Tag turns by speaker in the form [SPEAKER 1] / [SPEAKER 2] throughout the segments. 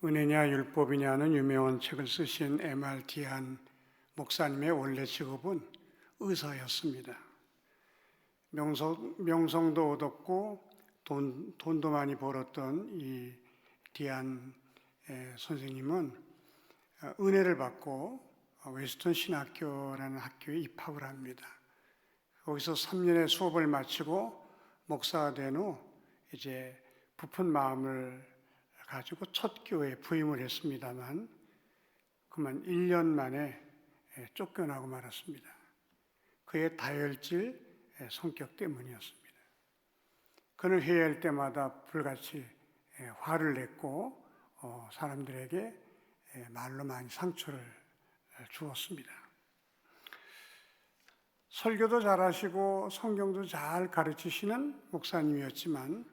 [SPEAKER 1] 은혜냐 율법이냐는 유명한 책을 쓰신 MRT한 목사님의 원래 직업은 의사였습니다. 명성도 얻었고 돈도 많이 벌었던 이 디안 선생님은 은혜를 받고 웨스턴 신학교라는 학교에 입학을 합니다. 거기서 3년의 수업을 마치고 목사가 된 후 이제 부푼 마음을 가지고 첫 교회에 부임을 했습니다만 그만 1년 만에 쫓겨나고 말았습니다. 그의 다혈질 성격 때문이었습니다. 그는 회의할 때마다 불같이 화를 냈고 사람들에게 말로 많이 상처를 주었습니다. 설교도 잘하시고 성경도 잘 가르치시는 목사님이었지만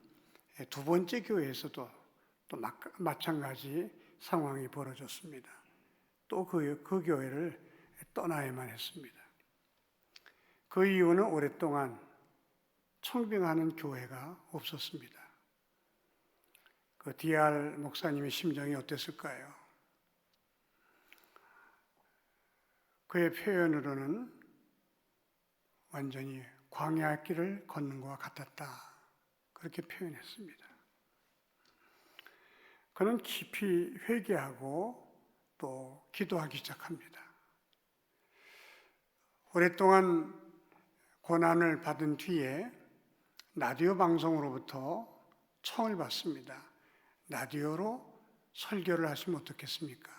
[SPEAKER 1] 두 번째 교회에서도 또 마찬가지 상황이 벌어졌습니다. 또 그 교회를 떠나야만 했습니다. 그 이유는 오랫동안 청빙하는 교회가 없었습니다. 그 DR 목사님의 심정이 어땠을까요? 그의 표현으로는 완전히 광야의 길을 걷는 것과 같았다. 그렇게 표현했습니다. 그는 깊이 회개하고 또 기도하기 시작합니다. 오랫동안 고난을 받은 뒤에 라디오 방송으로부터 청을 받습니다. 라디오로 설교를 하시면 어떻겠습니까?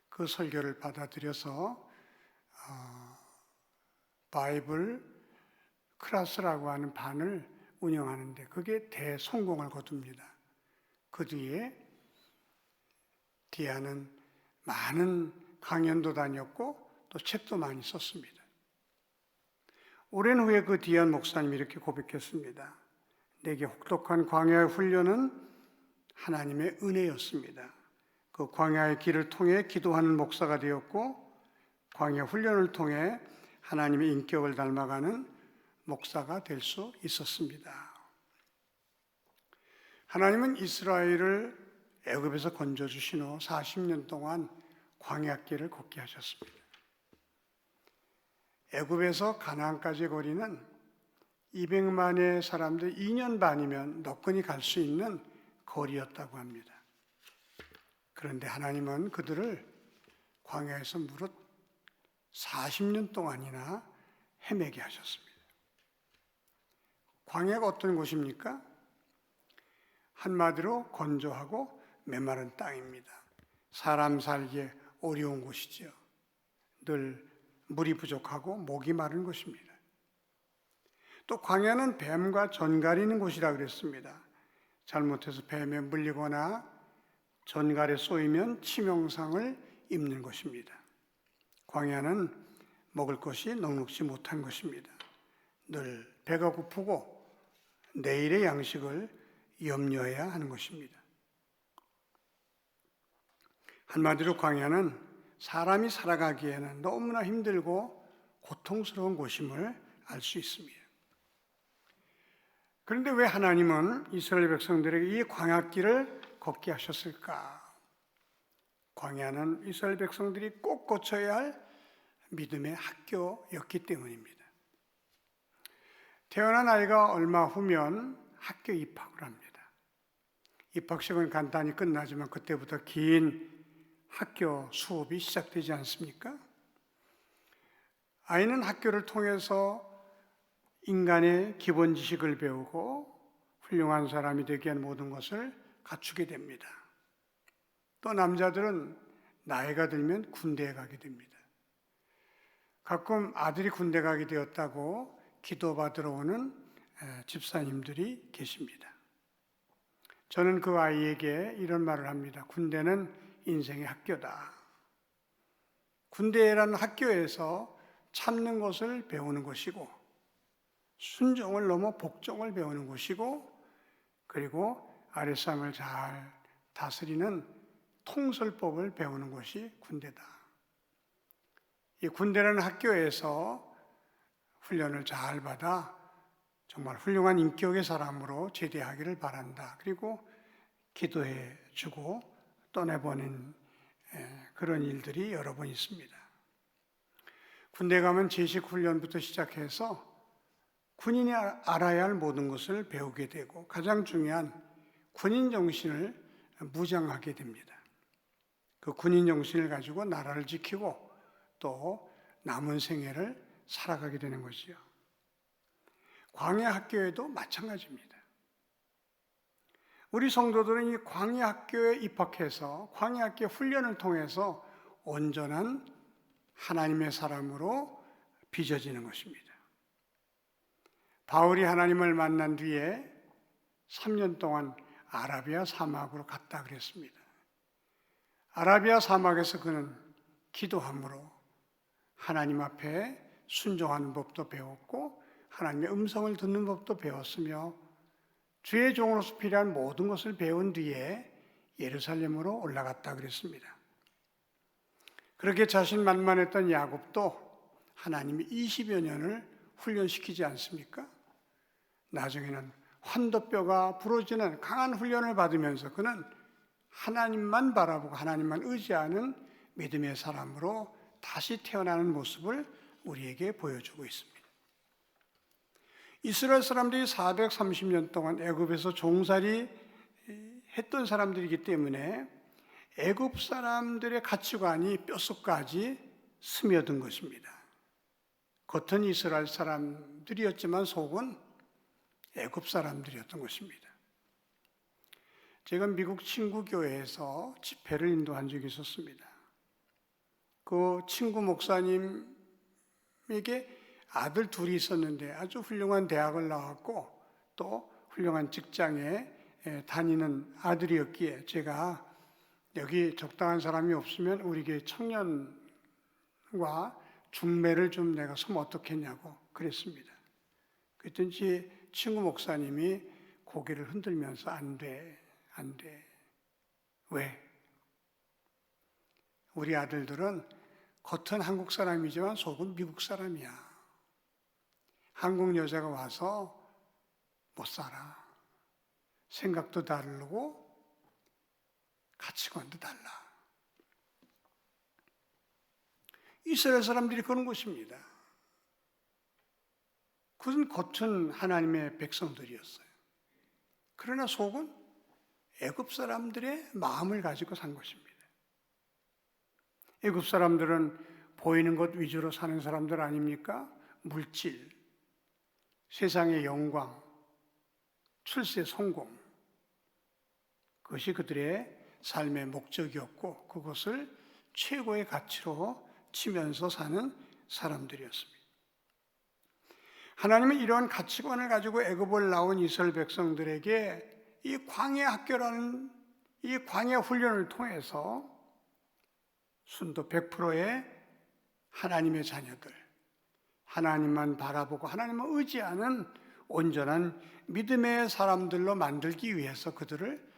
[SPEAKER 1] 그 설교를 받아들여서 바이블 클래스라고 하는 반을 운영하는데 그게 대성공을 거둡니다. 그 뒤에 디아는 많은 강연도 다녔고 또 책도 많이 썼습니다. 오랜 후에 그 디안 목사님이 이렇게 고백했습니다. 내게 혹독한 광야의 훈련은 하나님의 은혜였습니다. 그 광야의 길을 통해 기도하는 목사가 되었고 광야 훈련을 통해 하나님의 인격을 닮아가는 목사가 될 수 있었습니다. 하나님은 이스라엘을 애굽에서 건져주신 후 40년 동안 광야길을 걷게 하셨습니다. 애굽에서 가나안까지의 거리는 200만의 사람들 2년 반이면 너끈히 갈 수 있는 거리였다고 합니다. 그런데 하나님은 그들을 광야에서 무릇 40년 동안이나 헤매게 하셨습니다. 광야가 어떤 곳입니까? 한마디로 건조하고 메마른 땅입니다. 사람 살기에 어려운 곳이죠. 늘 물이 부족하고 목이 마른 곳입니다. 또 광야는 뱀과 전갈이 있는 곳이라 그랬습니다. 잘못해서 뱀에 물리거나 전갈에 쏘이면 치명상을 입는 것입니다. 광야는 먹을 것이 넉넉지 못한 것입니다. 늘 배가 고프고 내일의 양식을 염려해야 하는 것입니다. 한마디로 광야는 사람이 살아가기에는 너무나 힘들고 고통스러운 곳임을 알 수 있습니다. 그런데 왜 하나님은 이스라엘 백성들에게 이 광야길을 걷게 하셨을까? 광야는 이스라엘 백성들이 꼭 거쳐야 할 믿음의 학교였기 때문입니다. 태어난 아이가 얼마 후면 학교 입학을 합니다. 입학식은 간단히 끝나지만 그때부터 긴 학교 수업이 시작되지 않습니까? 아이는 학교를 통해서 인간의 기본 지식을 배우고 훌륭한 사람이 되기 위한 모든 것을 갖추게 됩니다. 또 남자들은 나이가 들면 군대에 가게 됩니다. 가끔 아들이 군대 가게 되었다고 기도받으러 오는 집사님들이 계십니다. 저는 그 아이에게 이런 말을 합니다. 군대는 인생의 학교다. 군대라는 학교에서 참는 것을 배우는 것이고 순종을 넘어 복종을 배우는 것이고 그리고 아랫사람을 잘 다스리는 통솔법을 배우는 것이 군대다. 이 군대라는 학교에서 훈련을 잘 받아 정말 훌륭한 인격의 사람으로 제대하기를 바란다. 그리고 기도해 주고 떠내보낸 그런 일들이 여러 번 있습니다. 군대 가면 제식 훈련부터 시작해서 군인이 알아야 할 모든 것을 배우게 되고 가장 중요한 군인 정신을 무장하게 됩니다. 그 군인 정신을 가지고 나라를 지키고 또 남은 생애를 살아가게 되는 것이요. 광야 학교에도 마찬가지입니다. 우리 성도들은 이 광야 학교에 입학해서 광야 학교 훈련을 통해서 온전한 하나님의 사람으로 빚어지는 것입니다. 바울이 하나님을 만난 뒤에 3년 동안 아라비아 사막으로 갔다 그랬습니다. 아라비아 사막에서 그는 기도함으로 하나님 앞에 순종하는 법도 배웠고 하나님의 음성을 듣는 법도 배웠으며 주의 종으로서 필요한 모든 것을 배운 뒤에 예루살렘으로 올라갔다 그랬습니다. 그렇게 자신만만했던 야곱도 하나님이 20여 년을 훈련시키지 않습니까? 나중에는 환도뼈가 부러지는 강한 훈련을 받으면서 그는 하나님만 바라보고 하나님만 의지하는 믿음의 사람으로 다시 태어나는 모습을 우리에게 보여주고 있습니다. 이스라엘 사람들이 430년 동안 애굽에서 종살이 했던 사람들이기 때문에 애굽 사람들의 가치관이 뼛속까지 스며든 것입니다. 겉은 이스라엘 사람들이었지만 속은 애굽 사람들이었던 것입니다. 제가 미국 친구 교회에서 집회를 인도한 적이 있었습니다. 그 친구 목사님에게 아들 둘이 있었는데 아주 훌륭한 대학을 나왔고 또 훌륭한 직장에 다니는 아들이었기에 제가 여기 적당한 사람이 없으면 우리 교회 청년과 중매를 좀 내가 서면 어떻겠냐고 그랬습니다. 그랬더니 친구 목사님이 고개를 흔들면서 안 돼. 왜? 우리 아들들은 겉은 한국 사람이지만 속은 미국 사람이야. 한국 여자가 와서 못 살아. 생각도 다르고 가치관도 달라. 이스라엘 사람들이 그런 것입니다. 그것은 겉은 하나님의 백성들이었어요. 그러나 속은 애굽 사람들의 마음을 가지고 산 것입니다. 애굽 사람들은 보이는 것 위주로 사는 사람들 아닙니까? 물질, 세상의 영광, 출세 성공, 그것이 그들의 삶의 목적이었고 그것을 최고의 가치로 치면서 사는 사람들이었습니다. 하나님은 이러한 가치관을 가지고 애굽을 나온 이스라엘 백성들에게 이 광야 학교라는 이 광야 훈련을 통해서 순도 100%의 하나님의 자녀들, 하나님만 바라보고 하나님을 의지하는 온전한 믿음의 사람들로 만들기 위해서 그들을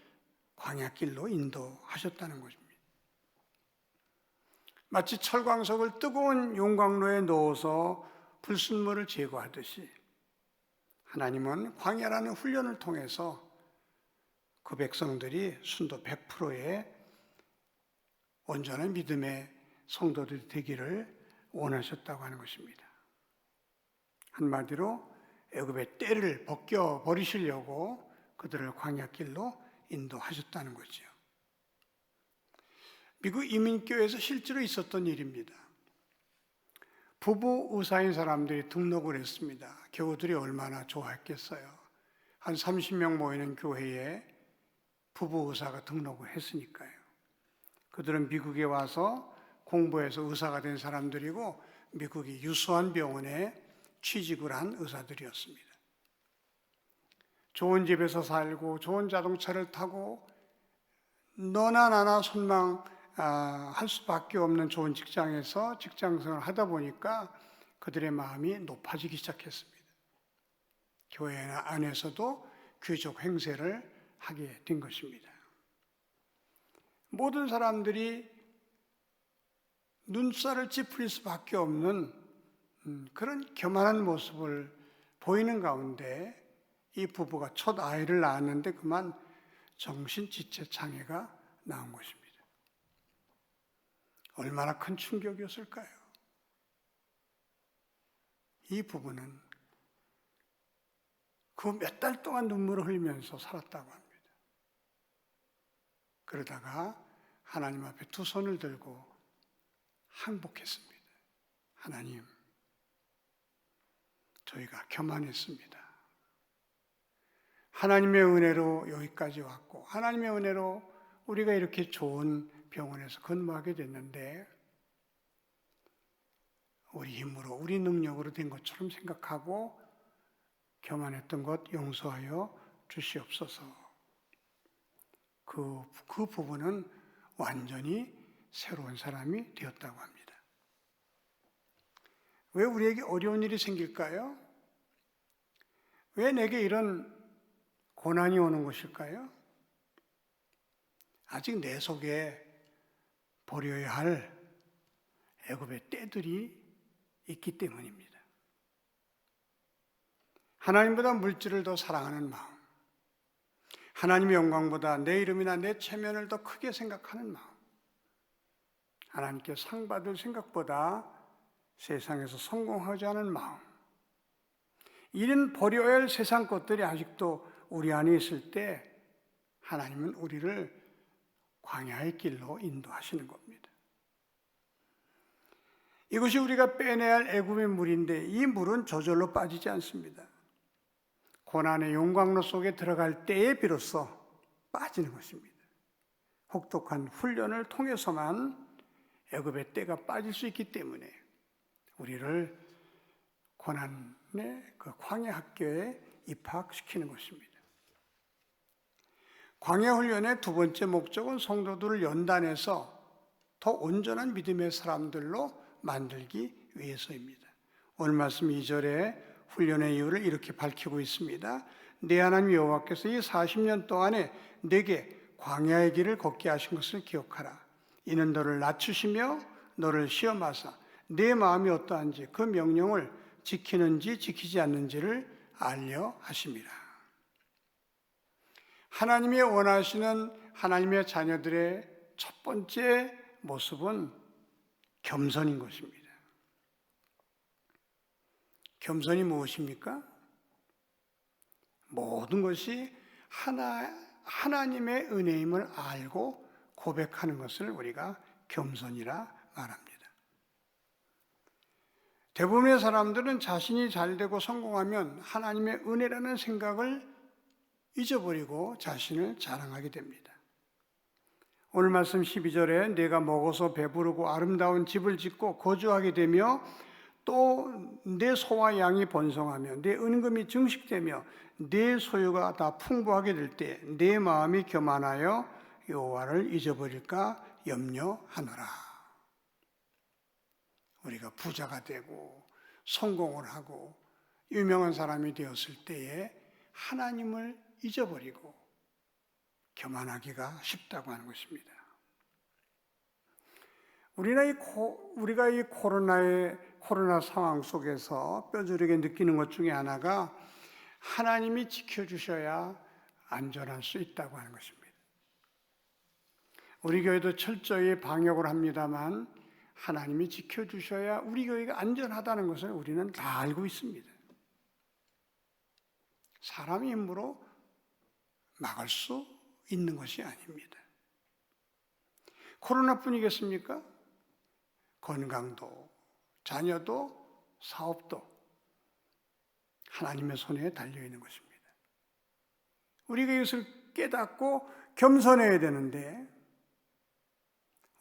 [SPEAKER 1] 광야길로 인도하셨다는 것입니다. 마치 철광석을 뜨거운 용광로에 넣어서 불순물을 제거하듯이 하나님은 광야라는 훈련을 통해서 그 백성들이 순도 100%의 온전한 믿음의 성도들이 되기를 원하셨다고 하는 것입니다. 한마디로 애굽의 때를 벗겨버리시려고 그들을 광야길로 인도하셨다는 거죠. 미국 이민교회에서 실제로 있었던 일입니다. 부부 의사인 사람들이 등록을 했습니다. 교우들이 얼마나 좋아했겠어요. 한 30명 모이는 교회에 부부 의사가 등록을 했으니까요. 그들은 미국에 와서 공부해서 의사가 된 사람들이고 미국의 유수한 병원에 취직을 한 의사들이었습니다. 좋은 집에서 살고 좋은 자동차를 타고 너나 나나 선망할 수밖에 없는 좋은 직장에서 직장생활을 하다 보니까 그들의 마음이 높아지기 시작했습니다. 교회 안에서도 귀족 행세를 하게 된 것입니다. 모든 사람들이 눈살을 찌푸릴 수밖에 없는 그런 교만한 모습을 보이는 가운데 이 부부가 첫 아이를 낳았는데 그만 정신지체 장애가 나온 것입니다. 얼마나 큰 충격이었을까요? 이 부부는 그 몇 달 동안 눈물을 흘리면서 살았다고 합니다. 그러다가 하나님 앞에 두 손을 들고 항복했습니다. 하나님, 저희가 교만했습니다. 하나님의 은혜로 여기까지 왔고 하나님의 은혜로 우리가 이렇게 좋은 병원에서 근무하게 됐는데 우리 힘으로 우리 능력으로 된 것처럼 생각하고 교만했던 것 용서하여 주시옵소서. 그 부부는 완전히 새로운 사람이 되었다고 합니다. 왜 우리에게 어려운 일이 생길까요? 왜 내게 이런 고난이 오는 것일까요? 아직 내 속에 버려야 할 애굽의 때들이 있기 때문입니다. 하나님보다 물질을 더 사랑하는 마음, 하나님의 영광보다 내 이름이나 내 체면을 더 크게 생각하는 마음, 하나님께 상 받을 생각보다 세상에서 성공하지 않은 마음, 이런 버려야 할 세상 것들이 아직도 우리 안에 있을 때 하나님은 우리를 광야의 길로 인도하시는 겁니다. 이것이 우리가 빼내야 할 애굽의 물인데 이 물은 저절로 빠지지 않습니다. 고난의 용광로 속에 들어갈 때에 비로소 빠지는 것입니다. 혹독한 훈련을 통해서만 애굽의 때가 빠질 수 있기 때문에 우리를 고난의 그 광야 학교에 입학시키는 것입니다. 광야 훈련의 두 번째 목적은 성도들을 연단해서 더 온전한 믿음의 사람들로 만들기 위해서입니다. 오늘 말씀 2절에 훈련의 이유를 이렇게 밝히고 있습니다. 내 하나님 여호와께서 이 40년 동안에 내게 광야의 길을 걷게 하신 것을 기억하라. 이는 너를 낮추시며 너를 시험하사 내 마음이 어떠한지 그 명령을 지키는지 지키지 않는지를 알려 하심이라. 하나님이 원하시는 하나님의 자녀들의 첫 번째 모습은 겸손인 것입니다. 겸손이 무엇입니까? 모든 것이 하나님의 은혜임을 알고 고백하는 것을 우리가 겸손이라 말합니다. 대부분의 사람들은 자신이 잘되고 성공하면 하나님의 은혜라는 생각을 잊어버리고 자신을 자랑하게 됩니다. 오늘 말씀 12절에 내가 먹어서 배부르고 아름다운 집을 짓고 거주하게 되며 또 내 소와 양이 번성하며 내 은금이 증식되며 내 소유가 다 풍부하게 될 때 내 마음이 교만하여 여호와를 잊어버릴까 염려하노라. 우리가 부자가 되고 성공을 하고 유명한 사람이 되었을 때에 하나님을 잊어버리고 교만하기가 쉽다고 하는 것입니다. 우리가 이 코로나 상황 속에서 뼈저리게 느끼는 것 중에 하나가 하나님이 지켜주셔야 안전할 수 있다고 하는 것입니다. 우리 교회도 철저히 방역을 합니다만 하나님이 지켜주셔야 우리 교회가 안전하다는 것을 우리는 다 알고 있습니다. 사람의 힘으로 막을 수 있는 것이 아닙니다. 코로나뿐이겠습니까? 건강도, 자녀도, 사업도 하나님의 손에 달려있는 것입니다. 우리가 이것을 깨닫고 겸손해야 되는데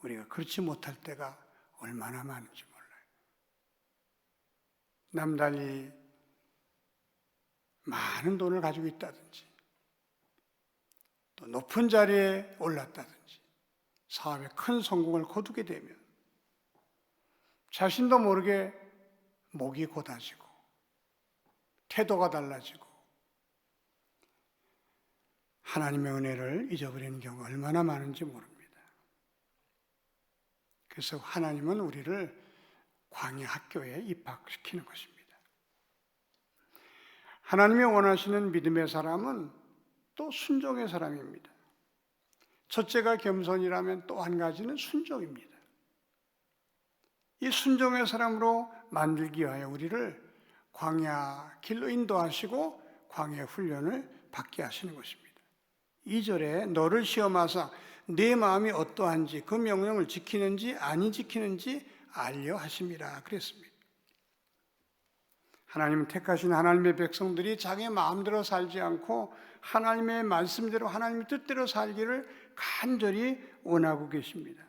[SPEAKER 1] 우리가 그렇지 못할 때가 얼마나 많은지 몰라요. 남달리 많은 돈을 가지고 있다든지 또 높은 자리에 올랐다든지 사업에 큰 성공을 거두게 되면 자신도 모르게 목이 곧아지고 태도가 달라지고 하나님의 은혜를 잊어버리는 경우가 얼마나 많은지 모릅니다. 그래서 하나님은 우리를 광야 학교에 입학시키는 것입니다. 하나님이 원하시는 믿음의 사람은 또 순종의 사람입니다. 첫째가 겸손이라면 또 한 가지는 순종입니다. 이 순종의 사람으로 만들기 위하여 우리를 광야 길로 인도하시고 광야 훈련을 받게 하시는 것입니다. 2절에 너를 시험하사 내 마음이 어떠한지 그 명령을 지키는지 아니 지키는지 알려 하심이라 그랬습니다. 하나님은 택하신 하나님의 백성들이 자기 마음대로 살지 않고 하나님의 말씀대로 하나님의 뜻대로 살기를 간절히 원하고 계십니다.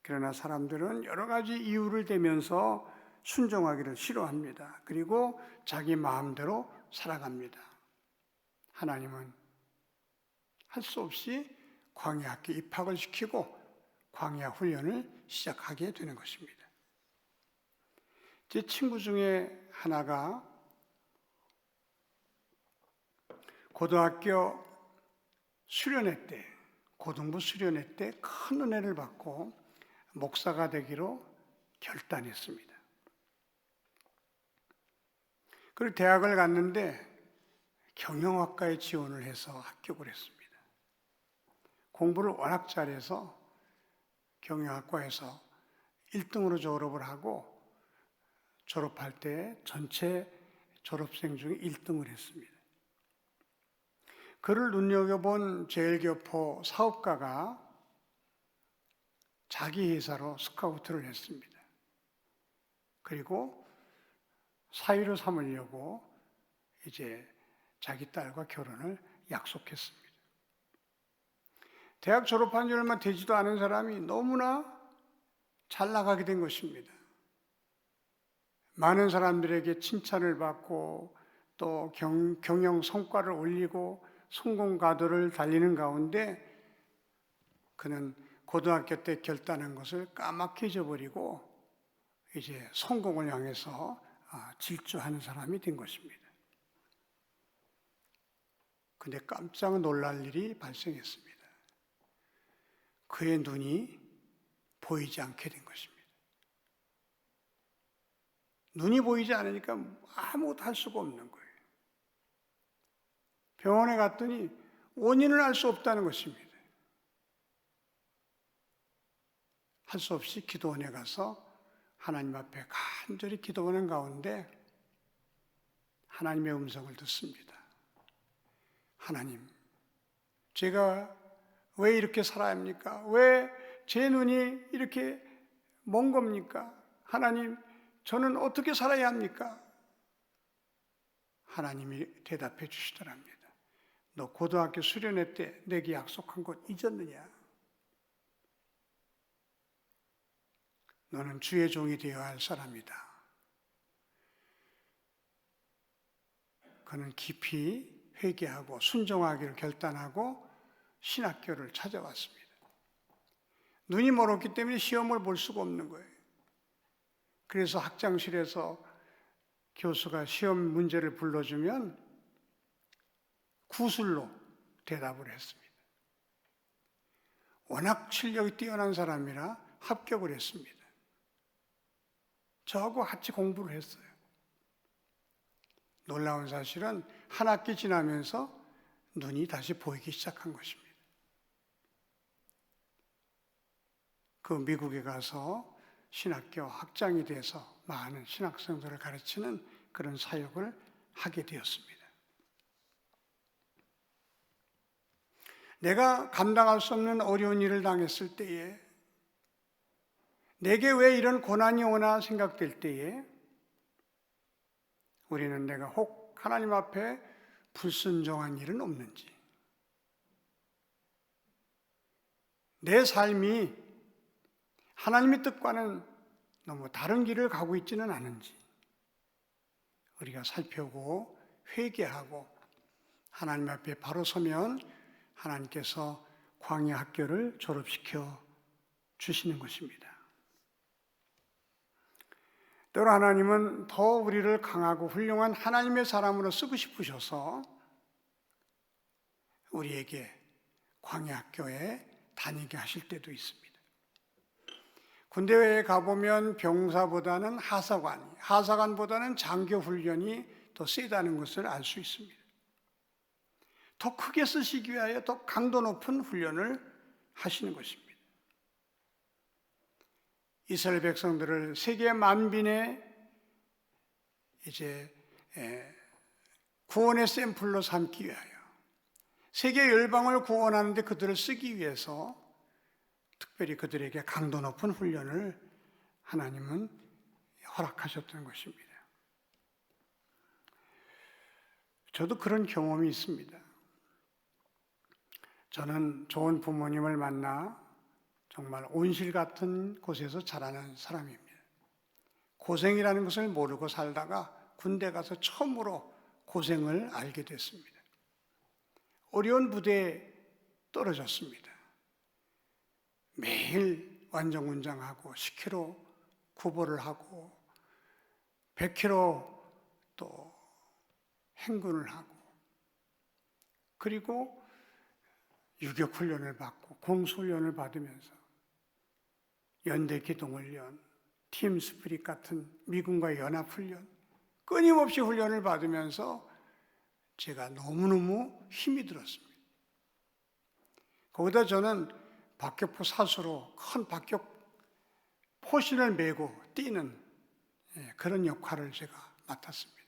[SPEAKER 1] 그러나 사람들은 여러 가지 이유를 대면서 순종하기를 싫어합니다. 그리고 자기 마음대로 살아갑니다. 하나님은 할 수 없이 광야 학교에 입학을 시키고 광야 훈련을 시작하게 되는 것입니다. 제 친구 중에 하나가 고등학교 수련회 때, 고등부 수련회 때 큰 은혜를 받고 목사가 되기로 결단했습니다. 그리고 대학을 갔는데 경영학과에 지원을 해서 합격을 했습니다. 공부를 워낙 잘해서 경영학과에서 1등으로 졸업을 하고 졸업할 때 전체 졸업생 중에 1등을 했습니다. 그를 눈여겨본 제일교포 사업가가 자기 회사로 스카우트를 했습니다. 그리고 사위로 삼으려고 이제 자기 딸과 결혼을 약속했습니다. 대학 졸업한 지 얼마 되지도 않은 사람이 너무나 잘 나가게 된 것입니다. 많은 사람들에게 칭찬을 받고 또 경영 성과를 올리고 성공 가도를 달리는 가운데 그는 고등학교 때 결단한 것을 까맣게 잊어버리고 이제 성공을 향해서 질주하는 사람이 된 것입니다. 근데 깜짝 놀랄 일이 발생했습니다. 그의 눈이 보이지 않게 된 것입니다. 눈이 보이지 않으니까 아무것도 할 수가 없는 거예요. 병원에 갔더니 원인을 알 수 없다는 것입니다. 할 수 없이 기도원에 가서 하나님 앞에 간절히 기도하는 가운데 하나님의 음성을 듣습니다. 하나님, 제가 왜 이렇게 살아야 합니까? 왜 제 눈이 이렇게 먼 겁니까? 하나님, 저는 어떻게 살아야 합니까? 하나님이 대답해 주시더랍니다. 너 고등학교 수련회 때 내게 약속한 것 잊었느냐? 너는 주의 종이 되어야 할 사람이다. 그는 깊이 회개하고 순종하기를 결단하고 신학교를 찾아왔습니다. 눈이 멀었기 때문에 시험을 볼 수가 없는 거예요. 그래서 학장실에서 교수가 시험 문제를 불러주면 구술로 대답을 했습니다. 워낙 실력이 뛰어난 사람이라 합격을 했습니다. 저하고 같이 공부를 했어요. 놀라운 사실은 한 학기 지나면서 눈이 다시 보이기 시작한 것입니다. 그 미국에 가서 신학교 학장이 돼서 많은 신학생들을 가르치는 그런 사역을 하게 되었습니다. 내가 감당할 수 없는 어려운 일을 당했을 때에 내게 왜 이런 고난이 오나 생각될 때에 우리는 내가 혹 하나님 앞에 불순종한 일은 없는지, 내 삶이 하나님의 뜻과는 너무 다른 길을 가고 있지는 않은지 우리가 살펴보고 회개하고 하나님 앞에 바로 서면 하나님께서 광야 학교를 졸업시켜 주시는 것입니다. 때로 하나님은 더 우리를 강하고 훌륭한 하나님의 사람으로 쓰고 싶으셔서 우리에게 광야 학교에 다니게 하실 때도 있습니다. 군대에 가보면 병사보다는 하사관보다는 장교 훈련이 더 세다는 것을 알 수 있습니다. 더 크게 쓰시기 위하여 더 강도 높은 훈련을 하시는 것입니다. 이스라엘 백성들을 세계 만민의 이제 구원의 샘플로 삼기 위하여 세계 열방을 구원하는데 그들을 쓰기 위해서 특별히 그들에게 강도 높은 훈련을 하나님은 허락하셨던 것입니다. 저도 그런 경험이 있습니다. 저는 좋은 부모님을 만나 정말 온실 같은 곳에서 자라는 사람입니다. 고생이라는 것을 모르고 살다가 군대 가서 처음으로 고생을 알게 됐습니다. 어려운 부대에 떨어졌습니다. 매일 완전군장하고 10km 구보를 하고 100km 또 행군을 하고 그리고 유격훈련을 받고 공수훈련을 받으면서 연대기동훈련, 팀스피릿 같은 미군과의 연합훈련 끊임없이 훈련을 받으면서 제가 너무너무 힘이 들었습니다. 거기다 저는 박격포 사수로 큰 박격 포신을 메고 뛰는 그런 역할을 제가 맡았습니다.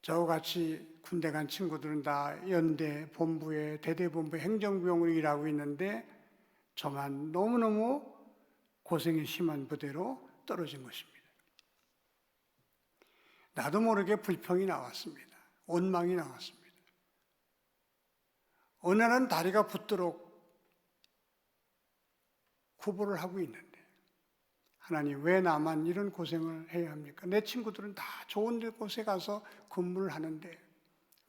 [SPEAKER 1] 저와 같이 군대 간 친구들은 다 연대, 본부에, 대대본부에 행정병으로 일하고 있는데 저만 너무너무 고생이 심한 부대로 떨어진 것입니다. 나도 모르게 불평이 나왔습니다. 원망이 나왔습니다. 어느 날은 다리가 붓도록 구보를 하고 있는데 하나님 왜 나만 이런 고생을 해야 합니까? 내 친구들은 다 좋은 곳에 가서 근무를 하는데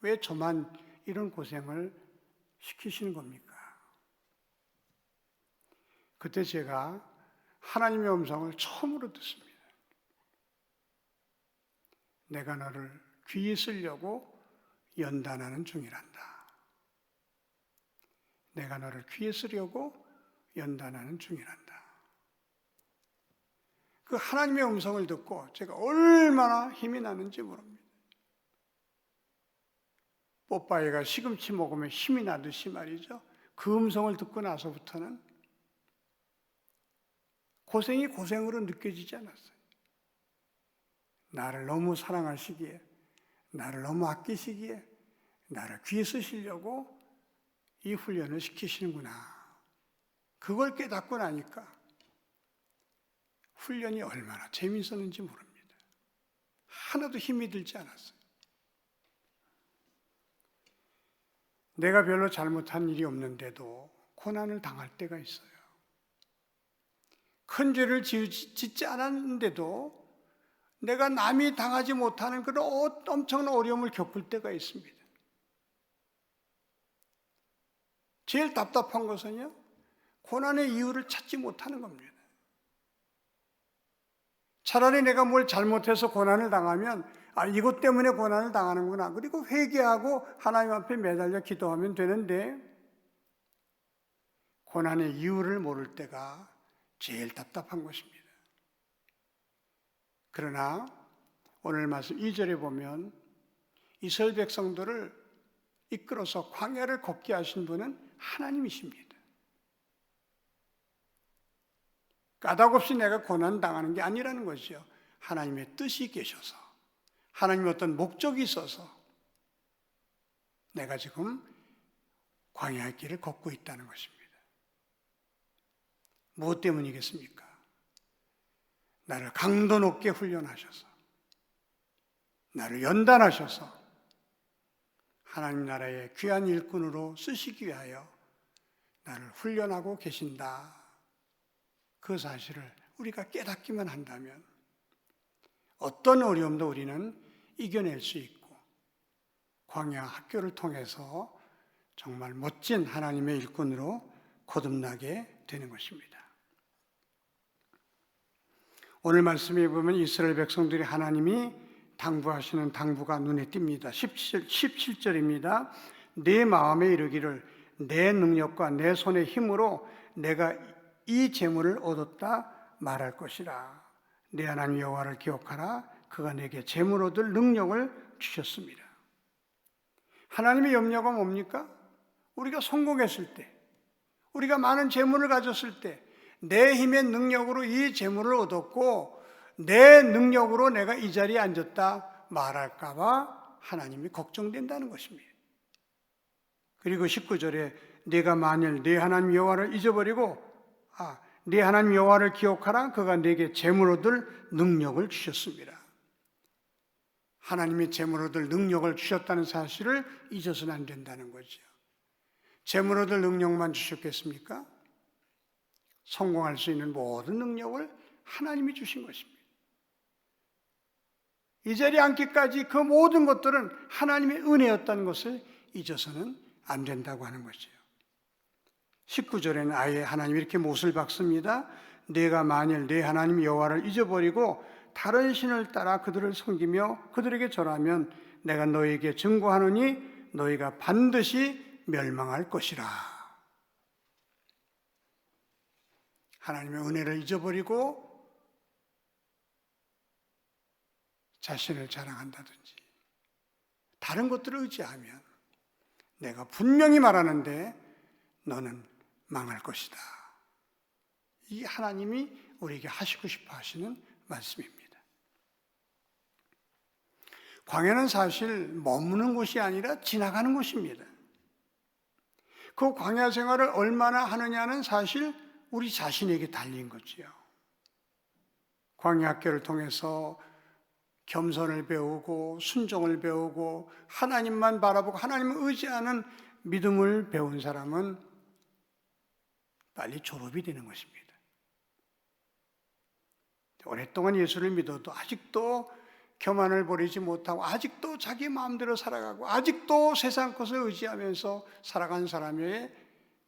[SPEAKER 1] 왜 저만 이런 고생을 시키시는 겁니까? 그때 제가 하나님의 음성을 처음으로 듣습니다. 내가 너를 귀히 쓰려고 연단하는 중이란다. 내가 너를 귀히 쓰려고 연단하는 중이란다. 그 하나님의 음성을 듣고 제가 얼마나 힘이 나는지 모릅니다. 뽀빠이가 시금치 먹으면 힘이 나듯이 말이죠. 그 음성을 듣고 나서부터는 고생이 고생으로 느껴지지 않았어요. 나를 너무 사랑하시기에, 나를 너무 아끼시기에, 나를 귀히 쓰시려고 이 훈련을 시키시는구나. 그걸 깨닫고 나니까 훈련이 얼마나 재미있었는지 모릅니다. 하나도 힘이 들지 않았어요. 내가 별로 잘못한 일이 없는데도 고난을 당할 때가 있어요. 큰 죄를 짓지 않았는데도 내가 남이 당하지 못하는 그런 엄청난 어려움을 겪을 때가 있습니다. 제일 답답한 것은요, 고난의 이유를 찾지 못하는 겁니다. 차라리 내가 뭘 잘못해서 고난을 당하면 이것 때문에 고난을 당하는구나. 그리고 회개하고 하나님 앞에 매달려 기도하면 되는데 고난의 이유를 모를 때가 제일 답답한 것입니다. 그러나 오늘 말씀 2절에 보면 이스라엘 백성들을 이끌어서 광야를 걷게 하신 분은 하나님이십니다. 까닭없이 내가 고난당하는 게 아니라는 것이요. 하나님의 뜻이 계셔서 하나님의 어떤 목적이 있어서 내가 지금 광야의 길을 걷고 있다는 것입니다. 무엇 때문이겠습니까? 나를 강도 높게 훈련하셔서 나를 연단하셔서 하나님 나라의 귀한 일꾼으로 쓰시기 위하여 나를 훈련하고 계신다. 그 사실을 우리가 깨닫기만 한다면 어떤 어려움도 우리는 이겨낼 수 있고 광야 학교를 통해서 정말 멋진 하나님의 일꾼으로 거듭나게 되는 것입니다. 오늘 말씀에 보면 이스라엘 백성들이 하나님이 당부하시는 당부가 눈에 띕니다. 17절입니다. 내 마음에 이르기를 내 능력과 내 손의 힘으로 내가 이 재물을 얻었다 말할 것이라. 내 하나님 여호와를 기억하라. 그가 내게 재물 얻을 능력을 주셨습니다. 하나님의 염려가 뭡니까? 우리가 성공했을 때, 우리가 많은 재물을 가졌을 때, 내 힘의 능력으로 이 재물을 얻었고 내 능력으로 내가 이 자리에 앉았다 말할까 봐 하나님이 걱정된다는 것입니다. 그리고 19절에 네가 만일 네 하나님 여호와를 잊어버리고 네 하나님 여호와를 기억하라. 그가 네게 재물 얻을 능력을 주셨습니다. 하나님이 재물 얻을 능력을 주셨다는 사실을 잊어서는 안 된다는 거죠. 재물 얻을 능력만 주셨겠습니까? 성공할 수 있는 모든 능력을 하나님이 주신 것입니다. 이 자리에 앉기까지 그 모든 것들은 하나님의 은혜였다는 것을 잊어서는 안 된다고 하는 거죠. 19절에는 아예 하나님이 이렇게 못을 박습니다. 네가 만일 네 하나님 여호와를 잊어버리고 다른 신을 따라 그들을 섬기며 그들에게 절하면 내가 너희에게 증거하노니 너희가 반드시 멸망할 것이라. 하나님의 은혜를 잊어버리고 자신을 자랑한다든지 다른 것들을 의지하면 내가 분명히 말하는데 너는 망할 것이다. 이 하나님이 우리에게 하시고 싶어 하시는 말씀입니다. 광야는 사실 머무는 곳이 아니라 지나가는 곳입니다. 그 광야 생활을 얼마나 하느냐는 사실 우리 자신에게 달린 거지요. 광야 학교를 통해서 겸손을 배우고 순종을 배우고 하나님만 바라보고 하나님을 의지하는 믿음을 배운 사람은 빨리 졸업이 되는 것입니다. 오랫동안 예수를 믿어도 아직도 교만을 버리지 못하고 아직도 자기 마음대로 살아가고 아직도 세상 것을 의지하면서 살아간 사람의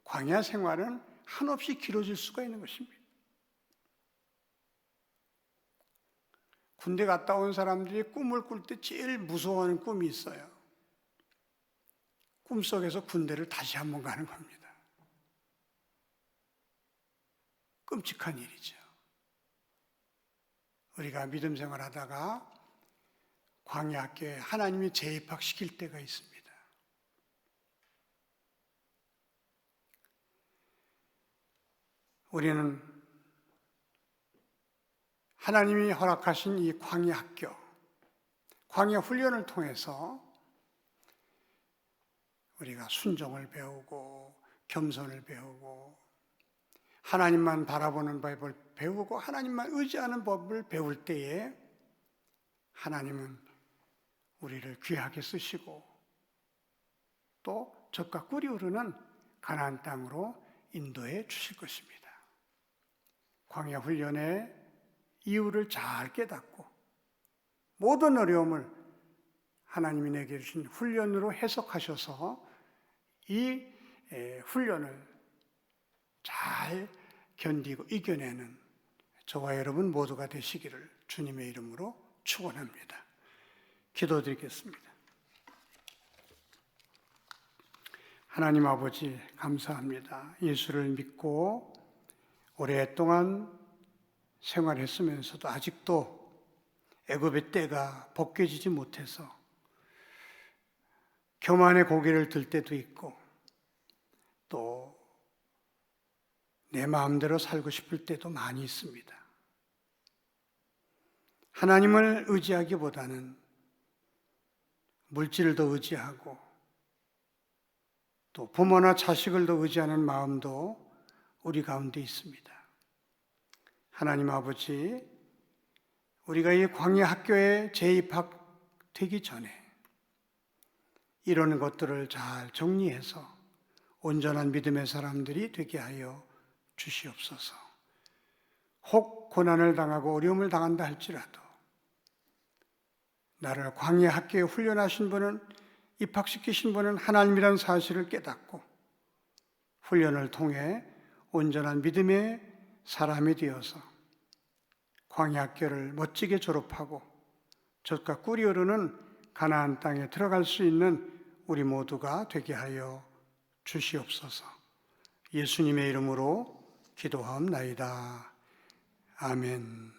[SPEAKER 1] 광야 생활은 한없이 길어질 수가 있는 것입니다. 군대 갔다 온 사람들이 꿈을 꿀 때 제일 무서워하는 꿈이 있어요. 꿈속에서 군대를 다시 한번 가는 겁니다. 끔찍한 일이죠. 우리가 믿음 생활하다가 광야 학교에 하나님이 재입학시킬 때가 있습니다. 우리는 하나님이 허락하신 이 광야 학교, 광야 훈련을 통해서 우리가 순종을 배우고 겸손을 배우고 하나님만 바라보는 법을 배우고 하나님만 의지하는 법을 배울 때에 하나님은 우리를 귀하게 쓰시고 또 젖과 꿀이 흐르는 가나안 땅으로 인도해 주실 것입니다. 광야 훈련의 이유를 잘 깨닫고 모든 어려움을 하나님이 내게 주신 훈련으로 해석하셔서 이 훈련을 잘 견디고 이겨내는 저와 여러분 모두가 되시기를 주님의 이름으로 축원합니다. 기도드리겠습니다. 하나님 아버지 감사합니다. 예수를 믿고 오랫동안 생활했으면서도 아직도 애굽의 때가 벗겨지지 못해서 교만의 고개를 들 때도 있고 또 내 마음대로 살고 싶을 때도 많이 있습니다. 하나님을 의지하기보다는 물질을 더 의지하고 또 부모나 자식을 더 의지하는 마음도 우리 가운데 있습니다. 하나님 아버지, 우리가 이 광야 학교에 재입학되기 전에 이런 것들을 잘 정리해서 온전한 믿음의 사람들이 되게 하여 주시옵소서. 혹 고난을 당하고 어려움을 당한다 할지라도 나를 광야 학교에 훈련하신 분은 입학시키신 분은 하나님이라는 사실을 깨닫고 훈련을 통해 온전한 믿음의 사람이 되어서 광야 학교를 멋지게 졸업하고 젖과 꿀이 흐르는 가나안 땅에 들어갈 수 있는 우리 모두가 되게 하여 주시옵소서. 예수님의 이름으로 기도하옵나이다. 아멘.